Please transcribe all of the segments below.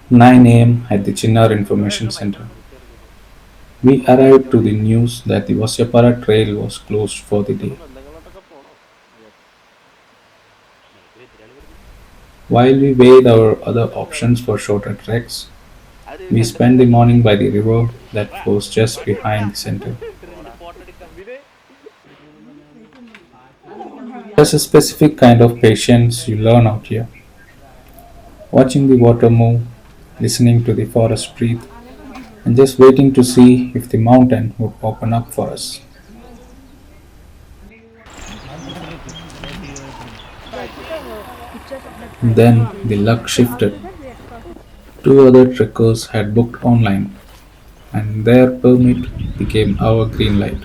9 a.m. at the Chinnar Information Center. We arrived to the news that the Vasyapara trail was closed for the day. While we weighed our other options for shorter treks, we spent the morning by the river that flows just behind the center. There's a specific kind of patience you learn out here, watching the water move, listening to the forest breathe, and just waiting to see if the mountain would open up for us. Then the luck shifted. Two other trekkers had booked online, and their permit became our green light.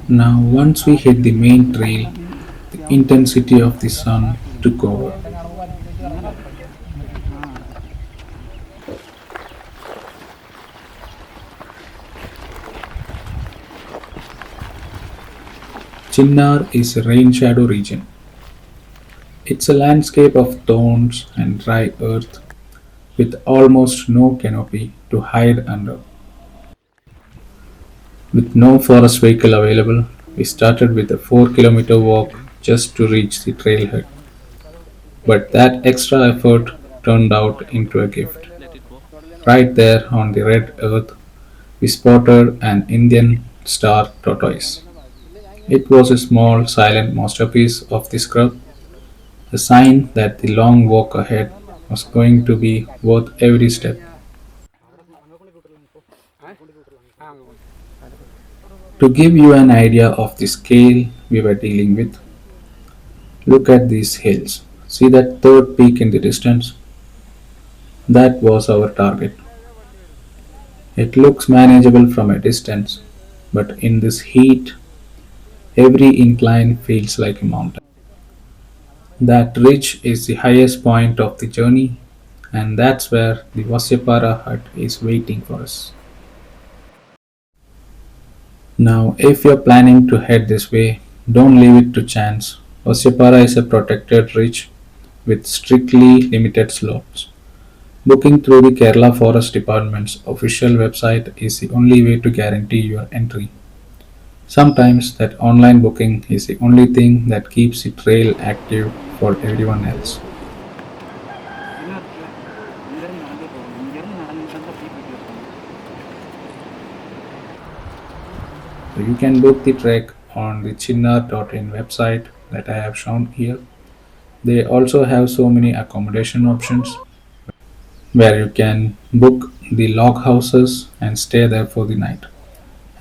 Now, once we hit the main trail, the intensity of the sun took over. Chinnar is a rain shadow region. It's a landscape of thorns and dry earth with almost no canopy to hide under. With no forest vehicle available, we started with a 4 kilometer walk just to reach the trailhead. But that extra effort turned out into a gift. Right there on the red earth, we spotted an Indian star tortoise. It was a small, silent masterpiece of the scrub, a sign that the long walk ahead was going to be worth every step. To give you an idea of the scale we were dealing with, look at these hills. See that third peak in the distance? That was our target. It looks manageable from a distance, but in this heat, every incline feels like a mountain. That ridge is the highest point of the journey, and that's where the Vasyapara hut is waiting for us. Now, if you're planning to head this way, don't leave it to chance. Vasyapara is a protected ridge with strictly limited slopes. Booking through the Kerala Forest Department's official website is the only way to guarantee your entry. Sometimes that online booking is the only thing that keeps the trail active for everyone else. So you can book the trek on the chinnar.in website that I have shown here. They also have so many accommodation options where you can book the log houses and stay there for the night.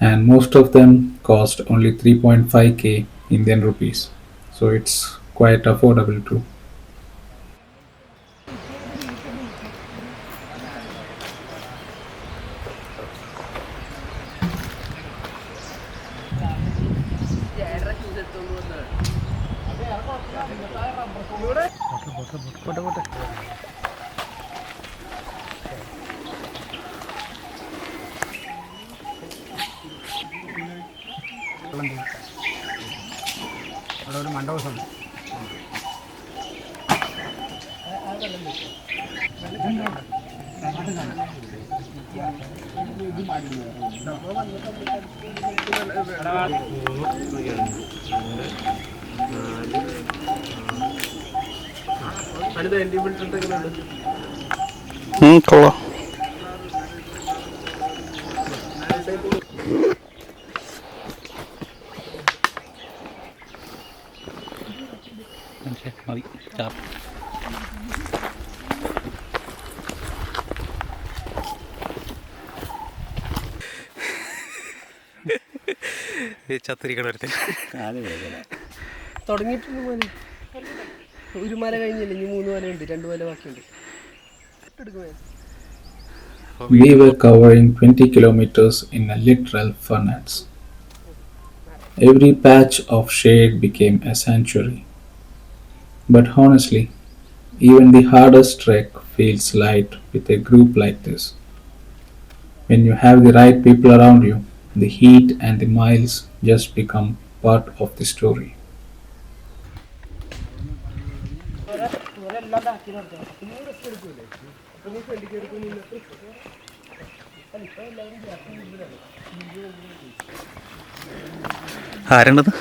And most of them cost only 3.5k Indian rupees. So it's quite affordable too. കൊള്ളാം. മതി chop. ചത്തിരിക്കണ തുടങ്ങിയിട്ടുണ്ട് മോനെ. ഒരു മല കഴിഞ്ഞില്ല, ഇനി 3 മലയുണ്ട്, 2 മല ബാക്കിയുണ്ട്. We were covering 20 kilometers in a literal fun ants. Every patch of shade became a sanctuary. But honestly, even the hardest trek feels light with a group like this. When you have the right people around you, the heat and the miles just become part of the story. ആരാണത്?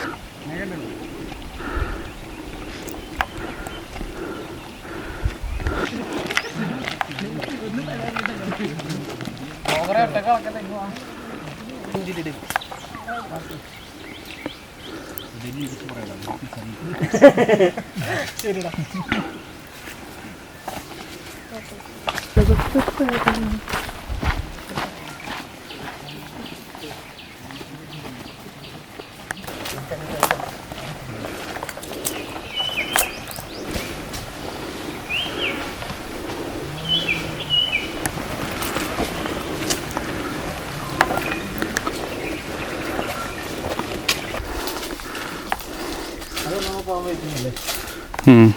ഉം.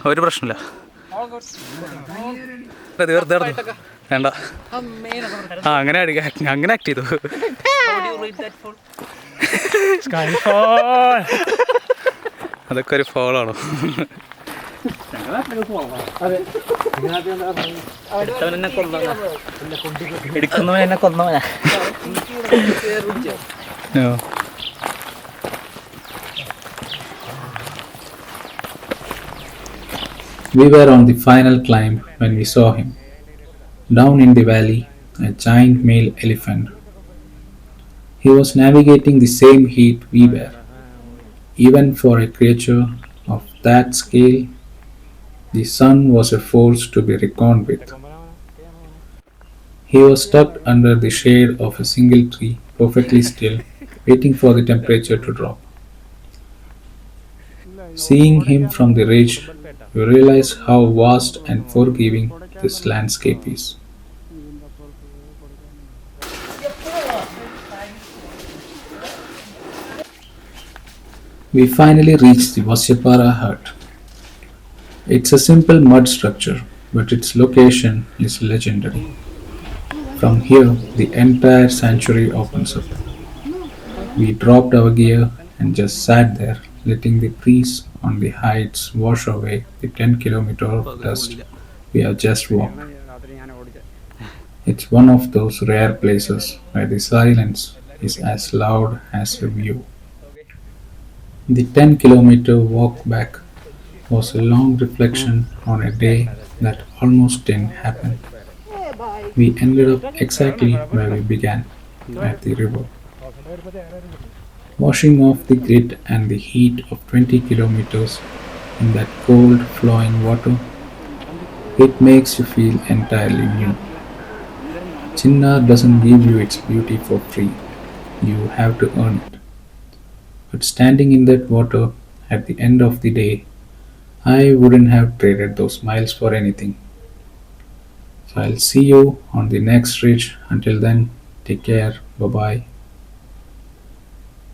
ഒരു പ്രശ്നമില്ല. വേണ്ട. ആ അങ്ങനെ അങ്ങനെ act ചെയ്തു. അതൊക്കെ ഒരു ഫോളാണോ? എടുക്കുന്നവൻ എന്നെ കൊന്നവനാ. We were on the final climb when we saw him. Down in the valley, a giant male elephant. He was navigating the same heat we were. Even for a creature of that scale, the sun was a force to be reckoned with. He was tucked under the shade of a single tree, perfectly still, waiting for the temperature to drop. Seeing him from the ridge, you realize how vast and forgiving this landscape is. We finally reached the Vasyapara hut. It's a simple mud structure, but its location is legendary. From here, the entire sanctuary opens up. We dropped our gear and just sat there, letting the breeze on the heights wash away the 10-kilometer of dust we have just walked. It's one of those rare places where the silence is as loud as the view. The 10-kilometer walk back was a long reflection on a day that almost didn't happen. We ended up exactly where we began, at the river. Washing off the grit and the heat of 20 kilometers in that cold, flowing water, it makes you feel entirely new. Chinnar doesn't give you its beauty for free, you have to earn it. But standing in that water at the end of the day, I wouldn't have traded those miles for anything. So I'll see you on the next ridge. Until then, take care. Bye bye.